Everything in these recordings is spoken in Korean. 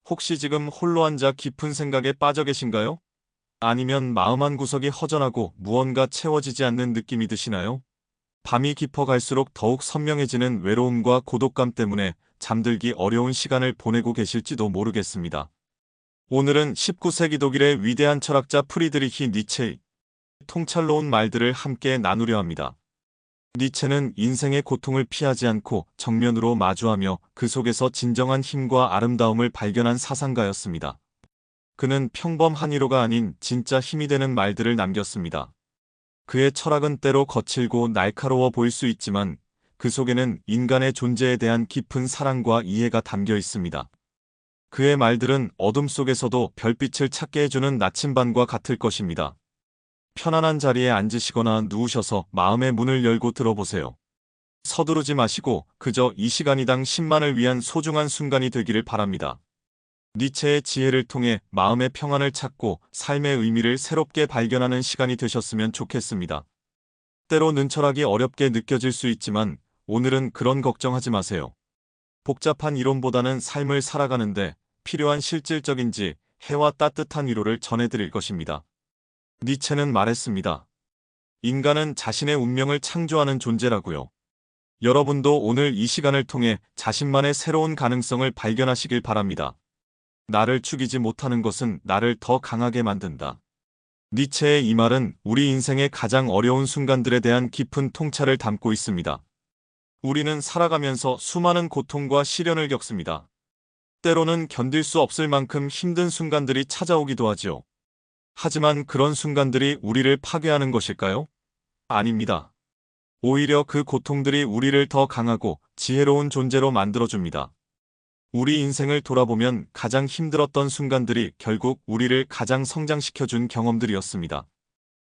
혹시 지금 홀로 앉아 깊은 생각에 빠져 계신가요? 아니면 마음 한 구석이 허전하고 무언가 채워지지 않는 느낌이 드시나요? 밤이 깊어갈수록 더욱 선명해지는 외로움과 고독감 때문에 잠들기 어려운 시간을 보내고 계실지도 모르겠습니다. 오늘은 19세기 독일의 위대한 철학자 프리드리히 니체의 통찰로운 말들을 함께 나누려 합니다. 니체는 인생의 고통을 피하지 않고 정면으로 마주하며 그 속에서 진정한 힘과 아름다움을 발견한 사상가였습니다. 그는 평범한 위로가 아닌 진짜 힘이 되는 말들을 남겼습니다. 그의 철학은 때로 거칠고 날카로워 보일 수 있지만 그 속에는 인간의 존재에 대한 깊은 사랑과 이해가 담겨 있습니다. 그의 말들은 어둠 속에서도 별빛을 찾게 해주는 나침반과 같을 것입니다. 편안한 자리에 앉으시거나 누우셔서 마음의 문을 열고 들어보세요. 서두르지 마시고 그저 이 시간이당 10만을 위한 소중한 순간이 되기를 바랍니다. 니체의 지혜를 통해 마음의 평안을 찾고 삶의 의미를 새롭게 발견하는 시간이 되셨으면 좋겠습니다. 때로는 철학이 어렵게 느껴질 수 있지만 오늘은 그런 걱정하지 마세요. 복잡한 이론보다는 삶을 살아가는데 필요한 실질적인지 해와 따뜻한 위로를 전해드릴 것입니다. 니체는 말했습니다. 인간은 자신의 운명을 창조하는 존재라고요. 여러분도 오늘 이 시간을 통해 자신만의 새로운 가능성을 발견하시길 바랍니다. 나를 죽이지 못하는 것은 나를 더 강하게 만든다. 니체의 이 말은 우리 인생의 가장 어려운 순간들에 대한 깊은 통찰을 담고 있습니다. 우리는 살아가면서 수많은 고통과 시련을 겪습니다. 때로는 견딜 수 없을 만큼 힘든 순간들이 찾아오기도 하지요. 하지만 그런 순간들이 우리를 파괴하는 것일까요? 아닙니다. 오히려 그 고통들이 우리를 더 강하고 지혜로운 존재로 만들어줍니다. 우리 인생을 돌아보면 가장 힘들었던 순간들이 결국 우리를 가장 성장시켜준 경험들이었습니다.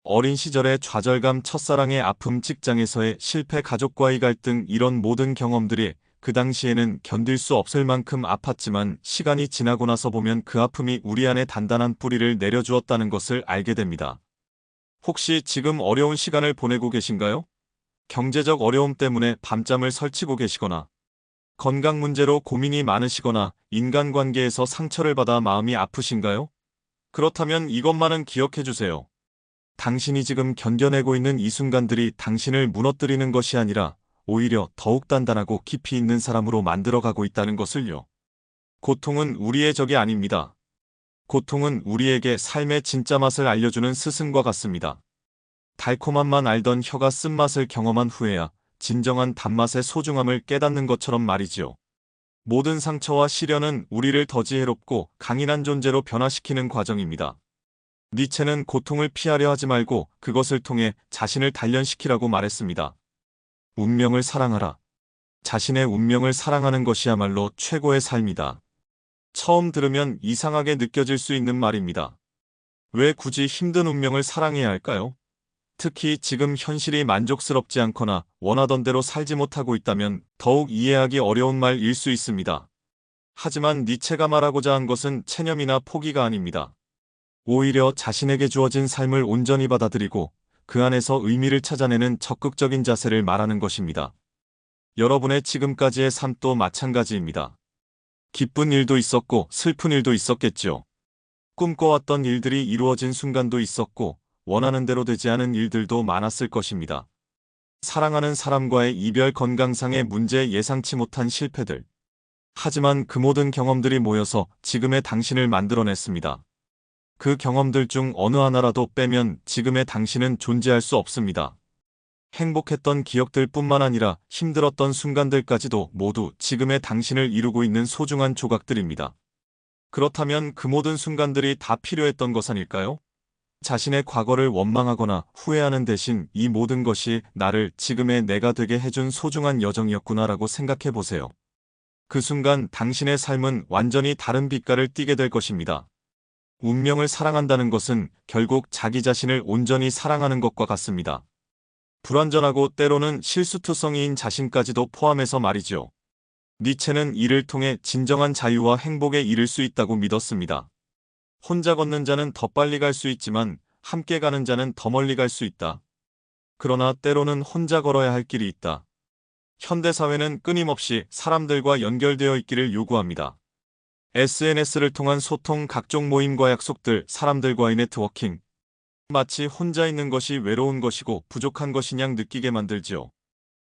어린 시절의 좌절감, 첫사랑의 아픔, 직장에서의 실패, 가족과의 갈등, 이런 모든 경험들이 그 당시에는 견딜 수 없을 만큼 아팠지만 시간이 지나고 나서 보면 그 아픔이 우리 안에 단단한 뿌리를 내려주었다는 것을 알게 됩니다. 혹시 지금 어려운 시간을 보내고 계신가요? 경제적 어려움 때문에 밤잠을 설치고 계시거나 건강 문제로 고민이 많으시거나 인간관계에서 상처를 받아 마음이 아프신가요? 그렇다면 이것만은 기억해 주세요. 당신이 지금 견뎌내고 있는 이 순간들이 당신을 무너뜨리는 것이 아니라 오히려 더욱 단단하고 깊이 있는 사람으로 만들어가고 있다는 것을요. 고통은 우리의 적이 아닙니다. 고통은 우리에게 삶의 진짜 맛을 알려주는 스승과 같습니다. 달콤함만 알던 혀가 쓴맛을 경험한 후에야 진정한 단맛의 소중함을 깨닫는 것처럼 말이지요. 모든 상처와 시련은 우리를 더 지혜롭고 강인한 존재로 변화시키는 과정입니다. 니체는 고통을 피하려 하지 말고 그것을 통해 자신을 단련시키라고 말했습니다. 운명을 사랑하라. 자신의 운명을 사랑하는 것이야말로 최고의 삶이다. 처음 들으면 이상하게 느껴질 수 있는 말입니다. 왜 굳이 힘든 운명을 사랑해야 할까요? 특히 지금 현실이 만족스럽지 않거나 원하던 대로 살지 못하고 있다면 더욱 이해하기 어려운 말일 수 있습니다. 하지만 니체가 말하고자 한 것은 체념이나 포기가 아닙니다. 오히려 자신에게 주어진 삶을 온전히 받아들이고 그 안에서 의미를 찾아내는 적극적인 자세를 말하는 것입니다. 여러분의 지금까지의 삶도 마찬가지입니다. 기쁜 일도 있었고 슬픈 일도 있었겠죠. 꿈꿔왔던 일들이 이루어진 순간도 있었고 원하는 대로 되지 않은 일들도 많았을 것입니다. 사랑하는 사람과의 이별, 건강상의 문제, 예상치 못한 실패들. 하지만 그 모든 경험들이 모여서 지금의 당신을 만들어냈습니다. 그 경험들 중 어느 하나라도 빼면 지금의 당신은 존재할 수 없습니다. 행복했던 기억들뿐만 아니라 힘들었던 순간들까지도 모두 지금의 당신을 이루고 있는 소중한 조각들입니다. 그렇다면 그 모든 순간들이 다 필요했던 것 아닐까요? 자신의 과거를 원망하거나 후회하는 대신 이 모든 것이 나를 지금의 내가 되게 해준 소중한 여정이었구나라고 생각해 보세요. 그 순간 당신의 삶은 완전히 다른 빛깔을 띠게 될 것입니다. 운명을 사랑한다는 것은 결국 자기 자신을 온전히 사랑하는 것과 같습니다. 불완전하고 때로는 실수투성이인 자신까지도 포함해서 말이죠. 니체는 이를 통해 진정한 자유와 행복에 이를 수 있다고 믿었습니다. 혼자 걷는 자는 더 빨리 갈 수 있지만 함께 가는 자는 더 멀리 갈 수 있다. 그러나 때로는 혼자 걸어야 할 길이 있다. 현대사회는 끊임없이 사람들과 연결되어 있기를 요구합니다. SNS를 통한 소통, 각종 모임과 약속들, 사람들과의 네트워킹. 마치 혼자 있는 것이 외로운 것이고 부족한 것이냐 느끼게 만들지요.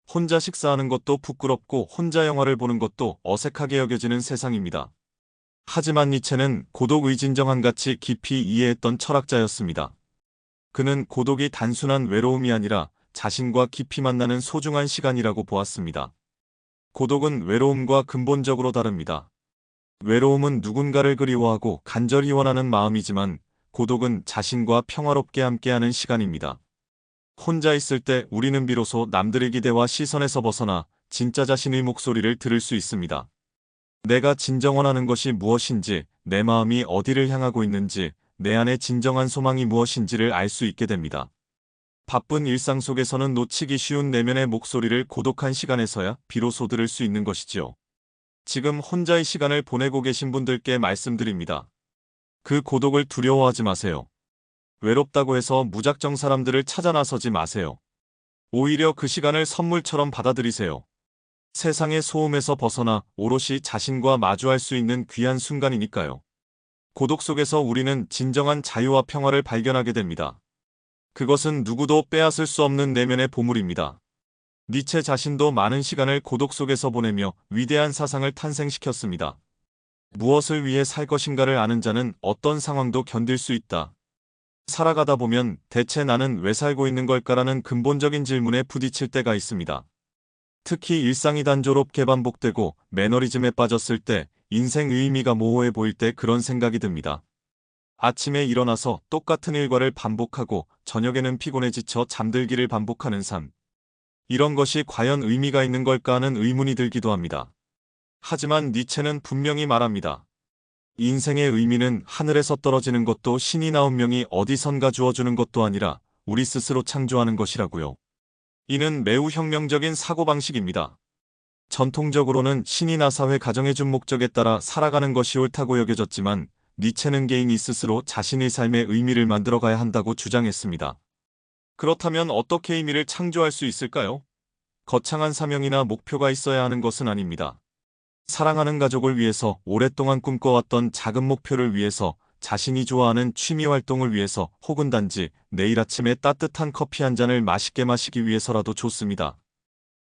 혼자 식사하는 것도 부끄럽고 혼자 영화를 보는 것도 어색하게 여겨지는 세상입니다. 하지만 니체는 고독의 진정한가치 깊이 이해했던 철학자였습니다. 그는 고독이 단순한 외로움이 아니라 자신과 깊이 만나는 소중한 시간이라고 보았습니다. 고독은 외로움과 근본적으로 다릅니다. 외로움은 누군가를 그리워하고 간절히 원하는 마음이지만 고독은 자신과 평화롭게 함께하는 시간입니다. 혼자 있을 때 우리는 비로소 남들의 기대와 시선에서 벗어나 진짜 자신의 목소리를 들을 수 있습니다. 내가 진정 원하는 것이 무엇인지, 내 마음이 어디를 향하고 있는지, 내 안의 진정한 소망이 무엇인지를 알 수 있게 됩니다. 바쁜 일상 속에서는 놓치기 쉬운 내면의 목소리를 고독한 시간에서야 비로소 들을 수 있는 것이지요. 지금 혼자의 시간을 보내고 계신 분들께 말씀드립니다. 그 고독을 두려워하지 마세요. 외롭다고 해서 무작정 사람들을 찾아 나서지 마세요. 오히려 그 시간을 선물처럼 받아들이세요. 세상의 소음에서 벗어나 오롯이 자신과 마주할 수 있는 귀한 순간이니까요. 고독 속에서 우리는 진정한 자유와 평화를 발견하게 됩니다. 그것은 누구도 빼앗을 수 없는 내면의 보물입니다. 니체 자신도 많은 시간을 고독 속에서 보내며 위대한 사상을 탄생시켰습니다. 무엇을 위해 살 것인가를 아는 자는 어떤 상황도 견딜 수 있다. 살아가다 보면 대체 나는 왜 살고 있는 걸까라는 근본적인 질문에 부딪힐 때가 있습니다. 특히 일상이 단조롭게 반복되고 매너리즘에 빠졌을 때, 인생 의미가 모호해 보일 때 그런 생각이 듭니다. 아침에 일어나서 똑같은 일과를 반복하고 저녁에는 피곤해 지쳐 잠들기를 반복하는 삶. 이런 것이 과연 의미가 있는 걸까 하는 의문이 들기도 합니다. 하지만 니체는 분명히 말합니다. 인생의 의미는 하늘에서 떨어지는 것도 신이 나 운명이 어디선가 주어주는 것도 아니라 우리 스스로 창조하는 것이라고요. 이는 매우 혁명적인 사고방식입니다. 전통적으로는 신이나 사회 가정해 준 목적에 따라 살아가는 것이 옳다고 여겨졌지만 니체는 개인이 스스로 자신의 삶의 의미를 만들어가야 한다고 주장했습니다. 그렇다면 어떻게 의미를 창조할 수 있을까요? 거창한 사명이나 목표가 있어야 하는 것은 아닙니다. 사랑하는 가족을 위해서, 오랫동안 꿈꿔왔던 작은 목표를 위해서, 자신이 좋아하는 취미 활동을 위해서, 혹은 단지 내일 아침에 따뜻한 커피 한 잔을 맛있게 마시기 위해서라도 좋습니다.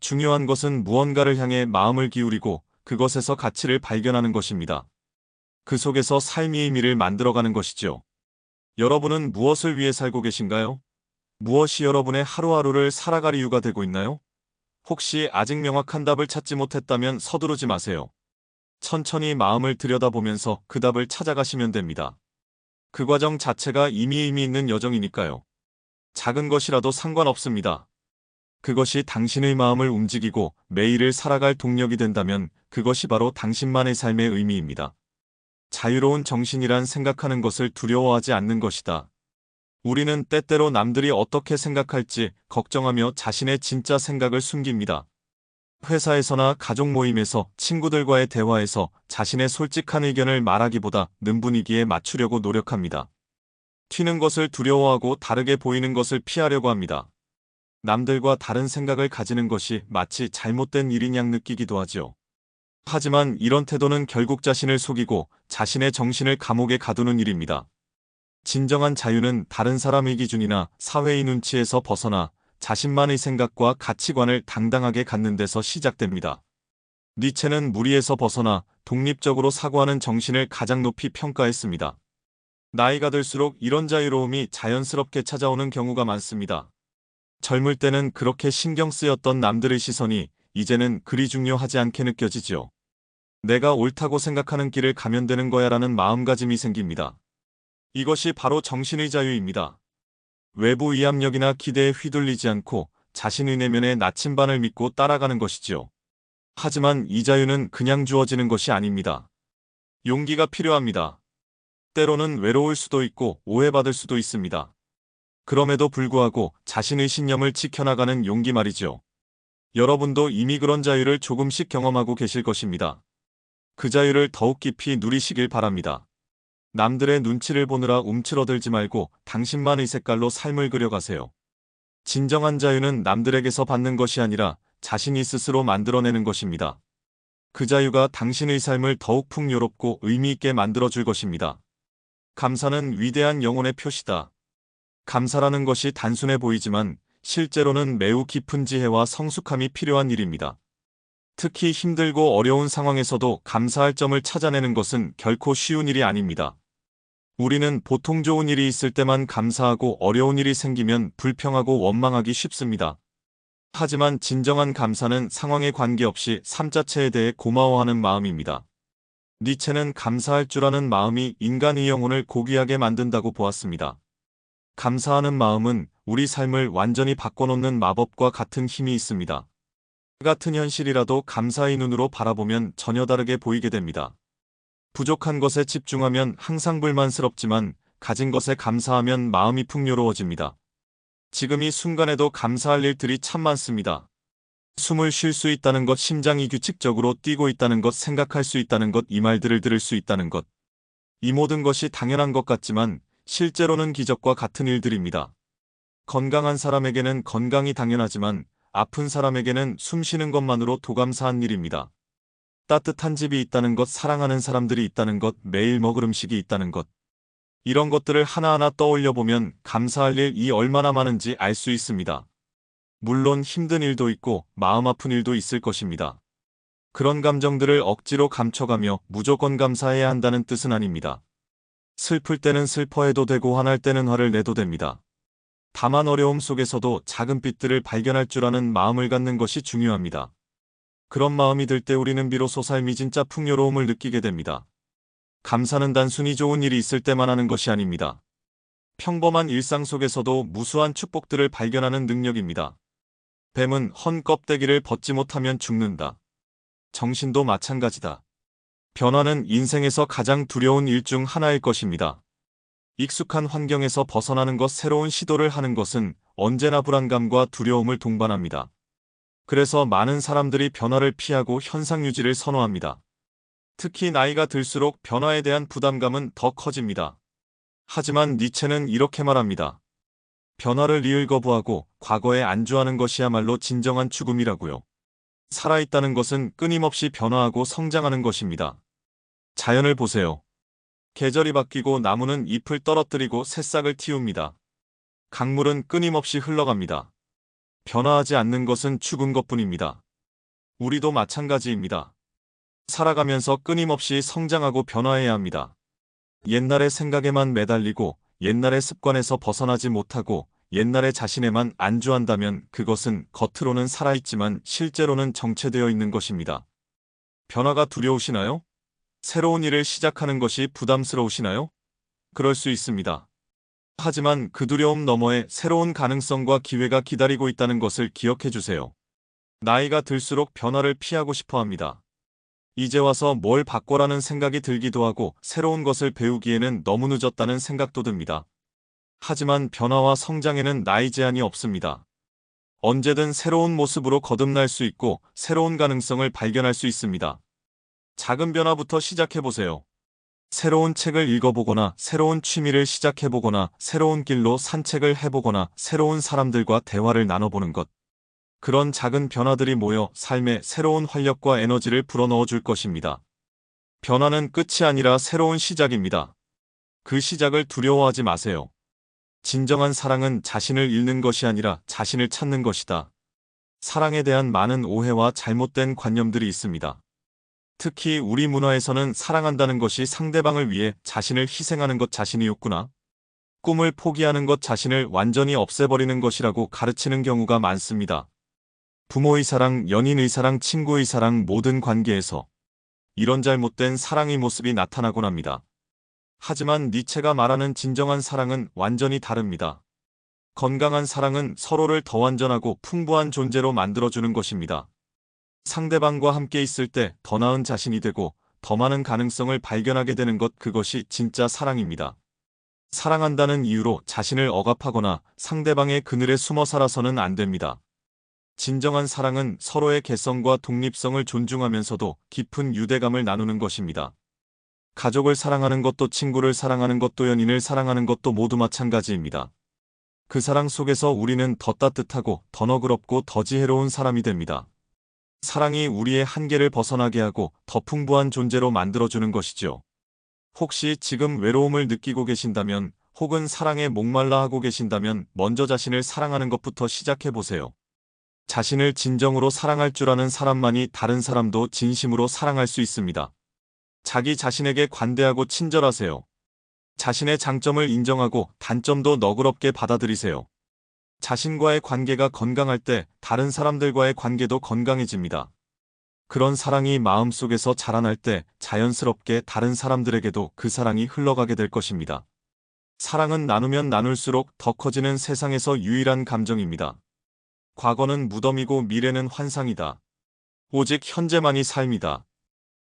중요한 것은 무언가를 향해 마음을 기울이고 그것에서 가치를 발견하는 것입니다. 그 속에서 삶의 의미를 만들어가는 것이죠. 여러분은 무엇을 위해 살고 계신가요? 무엇이 여러분의 하루하루를 살아갈 이유가 되고 있나요? 혹시 아직 명확한 답을 찾지 못했다면 서두르지 마세요. 천천히 마음을 들여다보면서 그 답을 찾아가시면 됩니다. 그 과정 자체가 이미 의미 있는 여정이니까요. 작은 것이라도 상관없습니다. 그것이 당신의 마음을 움직이고 매일을 살아갈 동력이 된다면 그것이 바로 당신만의 삶의 의미입니다. 자유로운 정신이란 생각하는 것을 두려워하지 않는 것이다. 우리는 때때로 남들이 어떻게 생각할지 걱정하며 자신의 진짜 생각을 숨깁니다. 회사에서나 가족 모임에서, 친구들과의 대화에서 자신의 솔직한 의견을 말하기보다 는 분위기에 맞추려고 노력합니다. 튀는 것을 두려워하고 다르게 보이는 것을 피하려고 합니다. 남들과 다른 생각을 가지는 것이 마치 잘못된 일인 양 느끼기도 하죠. 하지만 이런 태도는 결국 자신을 속이고 자신의 정신을 감옥에 가두는 일입니다. 진정한 자유는 다른 사람의 기준이나 사회의 눈치에서 벗어나 자신만의 생각과 가치관을 당당하게 갖는 데서 시작됩니다. 니체는 무리에서 벗어나 독립적으로 사고하는 정신을 가장 높이 평가했습니다. 나이가 들수록 이런 자유로움이 자연스럽게 찾아오는 경우가 많습니다. 젊을 때는 그렇게 신경 쓰였던 남들의 시선이 이제는 그리 중요하지 않게 느껴지죠. 내가 옳다고 생각하는 길을 가면 되는 거야라는 마음가짐이 생깁니다. 이것이 바로 정신의 자유입니다. 외부 위압력이나 기대에 휘둘리지 않고 자신의 내면의 나침반을 믿고 따라가는 것이지요. 하지만 이 자유는 그냥 주어지는 것이 아닙니다. 용기가 필요합니다. 때로는 외로울 수도 있고 오해받을 수도 있습니다. 그럼에도 불구하고 자신의 신념을 지켜나가는 용기 말이죠. 여러분도 이미 그런 자유를 조금씩 경험하고 계실 것입니다. 그 자유를 더욱 깊이 누리시길 바랍니다. 남들의 눈치를 보느라 움츠러들지 말고 당신만의 색깔로 삶을 그려가세요. 진정한 자유는 남들에게서 받는 것이 아니라 자신이 스스로 만들어내는 것입니다. 그 자유가 당신의 삶을 더욱 풍요롭고 의미 있게 만들어줄 것입니다. 감사는 위대한 영혼의 표시다. 감사라는 것이 단순해 보이지만 실제로는 매우 깊은 지혜와 성숙함이 필요한 일입니다. 특히 힘들고 어려운 상황에서도 감사할 점을 찾아내는 것은 결코 쉬운 일이 아닙니다. 우리는 보통 좋은 일이 있을 때만 감사하고 어려운 일이 생기면 불평하고 원망하기 쉽습니다. 하지만 진정한 감사는 상황에 관계없이 삶 자체에 대해 고마워하는 마음입니다. 니체는 감사할 줄 아는 마음이 인간의 영혼을 고귀하게 만든다고 보았습니다. 감사하는 마음은 우리 삶을 완전히 바꿔놓는 마법과 같은 힘이 있습니다. 같은 현실이라도 감사의 눈으로 바라보면 전혀 다르게 보이게 됩니다. 부족한 것에 집중하면 항상 불만스럽지만 가진 것에 감사하면 마음이 풍요로워집니다. 지금 이 순간에도 감사할 일들이 참 많습니다. 숨을 쉴 수 있다는 것, 심장이 규칙적으로 뛰고 있다는 것, 생각할 수 있다는 것, 이 말들을 들을 수 있다는 것. 이 모든 것이 당연한 것 같지만 실제로는 기적과 같은 일들입니다. 건강한 사람에게는 건강이 당연하지만 아픈 사람에게는 숨 쉬는 것만으로 도감사한 일입니다. 따뜻한 집이 있다는 것, 사랑하는 사람들이 있다는 것, 매일 먹을 음식이 있다는 것. 이런 것들을 하나하나 떠올려 보면 감사할 일이 얼마나 많은지 알 수 있습니다. 물론 힘든 일도 있고 마음 아픈 일도 있을 것입니다. 그런 감정들을 억지로 감춰가며 무조건 감사해야 한다는 뜻은 아닙니다. 슬플 때는 슬퍼해도 되고 화날 때는 화를 내도 됩니다. 다만 어려움 속에서도 작은 빛들을 발견할 줄 아는 마음을 갖는 것이 중요합니다. 그런 마음이 들 때 우리는 비로소 삶이 진짜 풍요로움을 느끼게 됩니다. 감사는 단순히 좋은 일이 있을 때만 하는 것이 아닙니다. 평범한 일상 속에서도 무수한 축복들을 발견하는 능력입니다. 뱀은 헌 껍데기를 벗지 못하면 죽는다. 정신도 마찬가지다. 변화는 인생에서 가장 두려운 일 중 하나일 것입니다. 익숙한 환경에서 벗어나는 것, 새로운 시도를 하는 것은 언제나 불안감과 두려움을 동반합니다. 그래서 많은 사람들이 변화를 피하고 현상 유지를 선호합니다. 특히 나이가 들수록 변화에 대한 부담감은 더 커집니다. 하지만 니체는 이렇게 말합니다. 변화를 늘 거부하고 과거에 안주하는 것이야말로 진정한 죽음이라고요. 살아있다는 것은 끊임없이 변화하고 성장하는 것입니다. 자연을 보세요. 계절이 바뀌고 나무는 잎을 떨어뜨리고 새싹을 틔웁니다. 강물은 끊임없이 흘러갑니다. 변화하지 않는 것은 죽은 것뿐입니다. 우리도 마찬가지입니다. 살아가면서 끊임없이 성장하고 변화해야 합니다. 옛날의 생각에만 매달리고 옛날의 습관에서 벗어나지 못하고 옛날의 자신에만 안주한다면 그것은 겉으로는 살아있지만 실제로는 정체되어 있는 것입니다. 변화가 두려우시나요? 새로운 일을 시작하는 것이 부담스러우시나요? 그럴 수 있습니다. 하지만 그 두려움 너머에 새로운 가능성과 기회가 기다리고 있다는 것을 기억해 주세요. 나이가 들수록 변화를 피하고 싶어 합니다. 이제 와서 뭘 바꿔라는 생각이 들기도 하고 새로운 것을 배우기에는 너무 늦었다는 생각도 듭니다. 하지만 변화와 성장에는 나이 제한이 없습니다. 언제든 새로운 모습으로 거듭날 수 있고 새로운 가능성을 발견할 수 있습니다. 작은 변화부터 시작해보세요. 새로운 책을 읽어보거나 새로운 취미를 시작해보거나 새로운 길로 산책을 해보거나 새로운 사람들과 대화를 나눠보는 것. 그런 작은 변화들이 모여 삶에 새로운 활력과 에너지를 불어넣어 줄 것입니다. 변화는 끝이 아니라 새로운 시작입니다. 그 시작을 두려워하지 마세요. 진정한 사랑은 자신을 잃는 것이 아니라 자신을 찾는 것이다. 사랑에 대한 많은 오해와 잘못된 관념들이 있습니다. 특히 우리 문화에서는 사랑한다는 것이 상대방을 위해 자신을 희생하는 것 자신이었구나. 꿈을 포기하는 것 자신을 완전히 없애버리는 것이라고 가르치는 경우가 많습니다. 부모의 사랑, 연인의 사랑, 친구의 사랑, 모든 관계에서 이런 잘못된 사랑의 모습이 나타나곤 합니다. 하지만 니체가 말하는 진정한 사랑은 완전히 다릅니다. 건강한 사랑은 서로를 더 완전하고 풍부한 존재로 만들어주는 것입니다. 상대방과 함께 있을 때 더 나은 자신이 되고 더 많은 가능성을 발견하게 되는 것, 그것이 진짜 사랑입니다. 사랑한다는 이유로 자신을 억압하거나 상대방의 그늘에 숨어 살아서는 안 됩니다. 진정한 사랑은 서로의 개성과 독립성을 존중하면서도 깊은 유대감을 나누는 것입니다. 가족을 사랑하는 것도 친구를 사랑하는 것도 연인을 사랑하는 것도 모두 마찬가지입니다. 그 사랑 속에서 우리는 더 따뜻하고 더 너그럽고 더 지혜로운 사람이 됩니다. 사랑이 우리의 한계를 벗어나게 하고 더 풍부한 존재로 만들어주는 것이죠. 혹시 지금 외로움을 느끼고 계신다면, 혹은 사랑에 목말라 하고 계신다면 먼저 자신을 사랑하는 것부터 시작해 보세요. 자신을 진정으로 사랑할 줄 아는 사람만이 다른 사람도 진심으로 사랑할 수 있습니다. 자기 자신에게 관대하고 친절하세요. 자신의 장점을 인정하고 단점도 너그럽게 받아들이세요. 자신과의 관계가 건강할 때 다른 사람들과의 관계도 건강해집니다. 그런 사랑이 마음속에서 자라날 때 자연스럽게 다른 사람들에게도 그 사랑이 흘러가게 될 것입니다. 사랑은 나누면 나눌수록 더 커지는 세상에서 유일한 감정입니다. 과거는 무덤이고 미래는 환상이다. 오직 현재만이 삶이다.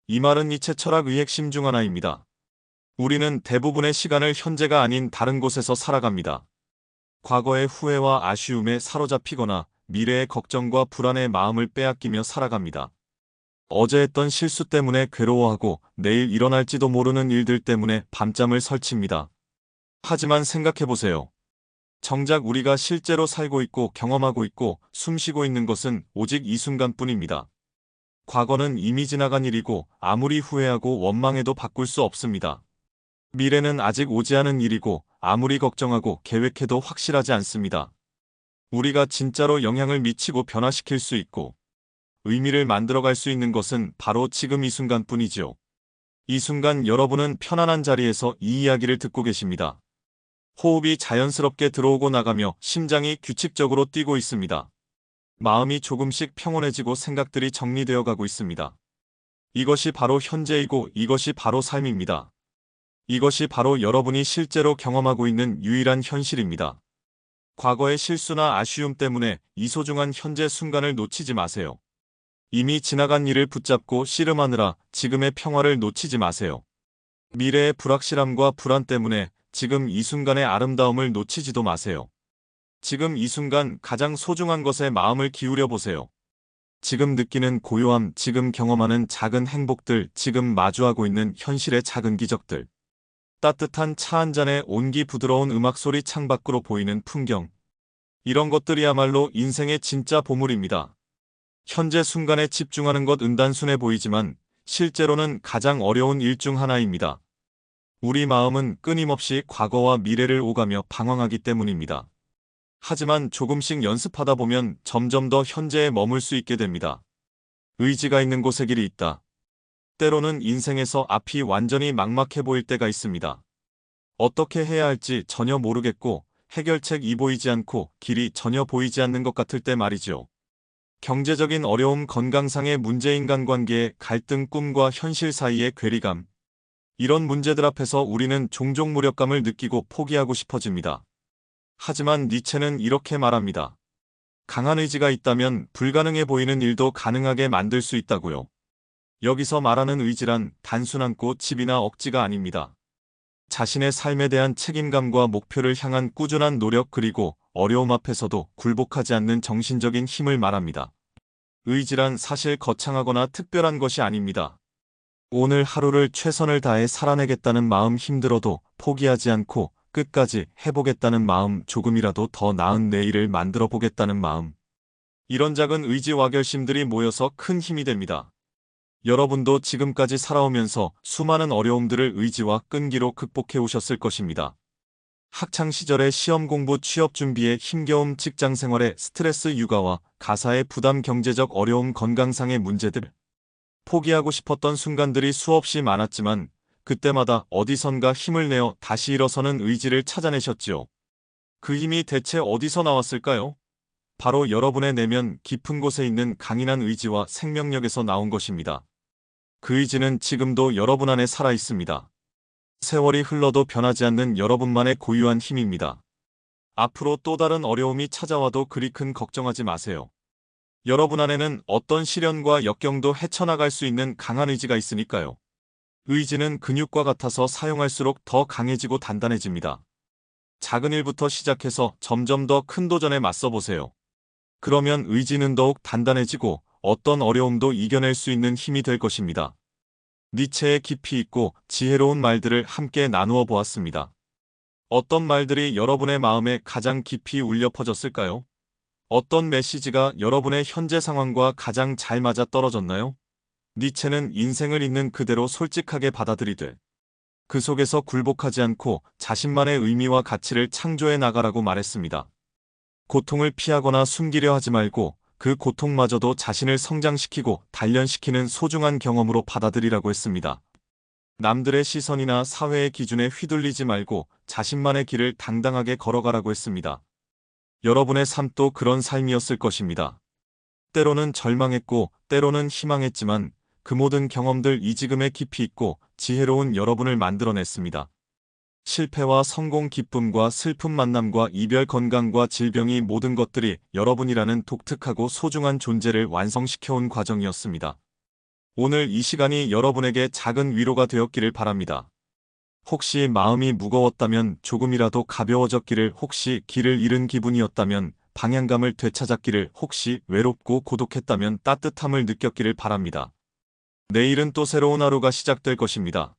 이 말은 니체 철학의 핵심 중 하나입니다. 우리는 대부분의 시간을 현재가 아닌 다른 곳에서 살아갑니다. 과거의 후회와 아쉬움에 사로잡히거나 미래의 걱정과 불안의 마음을 빼앗기며 살아갑니다. 어제 했던 실수 때문에 괴로워하고 내일 일어날지도 모르는 일들 때문에 밤잠을 설칩니다. 하지만 생각해보세요. 정작 우리가 실제로 살고 있고 경험하고 있고 숨쉬고 있는 것은 오직 이 순간뿐입니다. 과거는 이미 지나간 일이고 아무리 후회하고 원망해도 바꿀 수 없습니다. 미래는 아직 오지 않은 일이고 아무리 걱정하고 계획해도 확실하지 않습니다. 우리가 진짜로 영향을 미치고 변화시킬 수 있고 의미를 만들어갈 수 있는 것은 바로 지금 이 순간뿐이지요. 이 순간 여러분은 편안한 자리에서 이 이야기를 듣고 계십니다. 호흡이 자연스럽게 들어오고 나가며 심장이 규칙적으로 뛰고 있습니다. 마음이 조금씩 평온해지고 생각들이 정리되어 가고 있습니다. 이것이 바로 현재이고 이것이 바로 삶입니다. 이것이 바로 여러분이 실제로 경험하고 있는 유일한 현실입니다. 과거의 실수나 아쉬움 때문에 이 소중한 현재 순간을 놓치지 마세요. 이미 지나간 일을 붙잡고 씨름하느라 지금의 평화를 놓치지 마세요. 미래의 불확실함과 불안 때문에 지금 이 순간의 아름다움을 놓치지도 마세요. 지금 이 순간 가장 소중한 것에 마음을 기울여 보세요. 지금 느끼는 고요함, 지금 경험하는 작은 행복들, 지금 마주하고 있는 현실의 작은 기적들. 따뜻한 차 한 잔에 온기 부드러운 음악 소리 창밖으로 보이는 풍경. 이런 것들이야말로 인생의 진짜 보물입니다. 현재 순간에 집중하는 것 은단순해 보이지만 실제로는 가장 어려운 일 중 하나입니다. 우리 마음은 끊임없이 과거와 미래를 오가며 방황하기 때문입니다. 하지만 조금씩 연습하다 보면 점점 더 현재에 머물 수 있게 됩니다. 의지가 있는 곳에 길이 있다. 때로는 인생에서 앞이 완전히 막막해 보일 때가 있습니다. 어떻게 해야 할지 전혀 모르겠고 해결책이 보이지 않고 길이 전혀 보이지 않는 것 같을 때 말이죠. 경제적인 어려움, 건강상의 문제, 인간관계의 갈등, 꿈과 현실 사이의 괴리감. 이런 문제들 앞에서 우리는 종종 무력감을 느끼고 포기하고 싶어집니다. 하지만 니체는 이렇게 말합니다. 강한 의지가 있다면 불가능해 보이는 일도 가능하게 만들 수 있다고요. 여기서 말하는 의지란 단순한 꽃집이나 억지가 아닙니다. 자신의 삶에 대한 책임감과 목표를 향한 꾸준한 노력 그리고 어려움 앞에서도 굴복하지 않는 정신적인 힘을 말합니다. 의지란 사실 거창하거나 특별한 것이 아닙니다. 오늘 하루를 최선을 다해 살아내겠다는 마음, 힘들어도 포기하지 않고 끝까지 해보겠다는 마음, 조금이라도 더 나은 내일을 만들어 보겠다는 마음. 이런 작은 의지와 결심들이 모여서 큰 힘이 됩니다. 여러분도 지금까지 살아오면서 수많은 어려움들을 의지와 끈기로 극복해 오셨을 것입니다. 학창시절의 시험 공부, 취업 준비에 힘겨움, 직장 생활의 스트레스, 육아와 가사의 부담, 경제적 어려움, 건강상의 문제들. 포기하고 싶었던 순간들이 수없이 많았지만 그때마다 어디선가 힘을 내어 다시 일어서는 의지를 찾아내셨지요. 그 힘이 대체 어디서 나왔을까요? 바로 여러분의 내면 깊은 곳에 있는 강인한 의지와 생명력에서 나온 것입니다. 그 의지는 지금도 여러분 안에 살아 있습니다. 세월이 흘러도 변하지 않는 여러분만의 고유한 힘입니다. 앞으로 또 다른 어려움이 찾아와도 그리 큰 걱정하지 마세요. 여러분 안에는 어떤 시련과 역경도 헤쳐나갈 수 있는 강한 의지가 있으니까요. 의지는 근육과 같아서 사용할수록 더 강해지고 단단해집니다. 작은 일부터 시작해서 점점 더 큰 도전에 맞서보세요. 그러면 의지는 더욱 단단해지고 어떤 어려움도 이겨낼 수 있는 힘이 될 것입니다. 니체의 깊이 있고 지혜로운 말들을 함께 나누어 보았습니다. 어떤 말들이 여러분의 마음에 가장 깊이 울려 퍼졌을까요? 어떤 메시지가 여러분의 현재 상황과 가장 잘 맞아 떨어졌나요? 니체는 인생을 있는 그대로 솔직하게 받아들이되 그 속에서 굴복하지 않고 자신만의 의미와 가치를 창조해 나가라고 말했습니다. 고통을 피하거나 숨기려 하지 말고 그 고통마저도 자신을 성장시키고 단련시키는 소중한 경험으로 받아들이라고 했습니다. 남들의 시선이나 사회의 기준에 휘둘리지 말고 자신만의 길을 당당하게 걸어가라고 했습니다. 여러분의 삶도 그런 삶이었을 것입니다. 때로는 절망했고 때로는 희망했지만 그 모든 경험들 이 지금에 깊이 있고 지혜로운 여러분을 만들어냈습니다. 실패와 성공, 기쁨과 슬픔, 만남과 이별, 건강과 질병이 모든 것들이 여러분이라는 독특하고 소중한 존재를 완성시켜온 과정이었습니다. 오늘 이 시간이 여러분에게 작은 위로가 되었기를 바랍니다. 혹시 마음이 무거웠다면 조금이라도 가벼워졌기를, 혹시 길을 잃은 기분이었다면 방향감을 되찾았기를, 혹시 외롭고 고독했다면 따뜻함을 느꼈기를 바랍니다. 내일은 또 새로운 하루가 시작될 것입니다.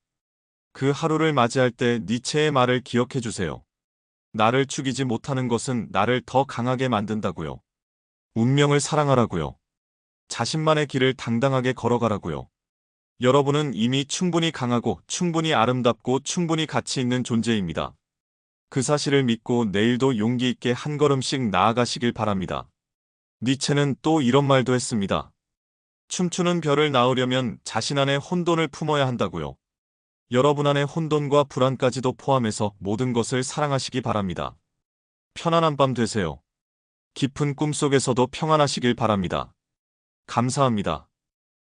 그 하루를 맞이할 때 니체의 말을 기억해 주세요. 나를 죽이지 못하는 것은 나를 더 강하게 만든다고요. 운명을 사랑하라고요. 자신만의 길을 당당하게 걸어가라고요. 여러분은 이미 충분히 강하고 충분히 아름답고 충분히 가치 있는 존재입니다. 그 사실을 믿고 내일도 용기 있게 한 걸음씩 나아가시길 바랍니다. 니체는 또 이런 말도 했습니다. 춤추는 별을 낳으려면 자신 안에 혼돈을 품어야 한다고요. 여러분 안에 혼돈과 불안까지도 포함해서 모든 것을 사랑하시기 바랍니다. 편안한 밤 되세요. 깊은 꿈속에서도 평안하시길 바랍니다. 감사합니다.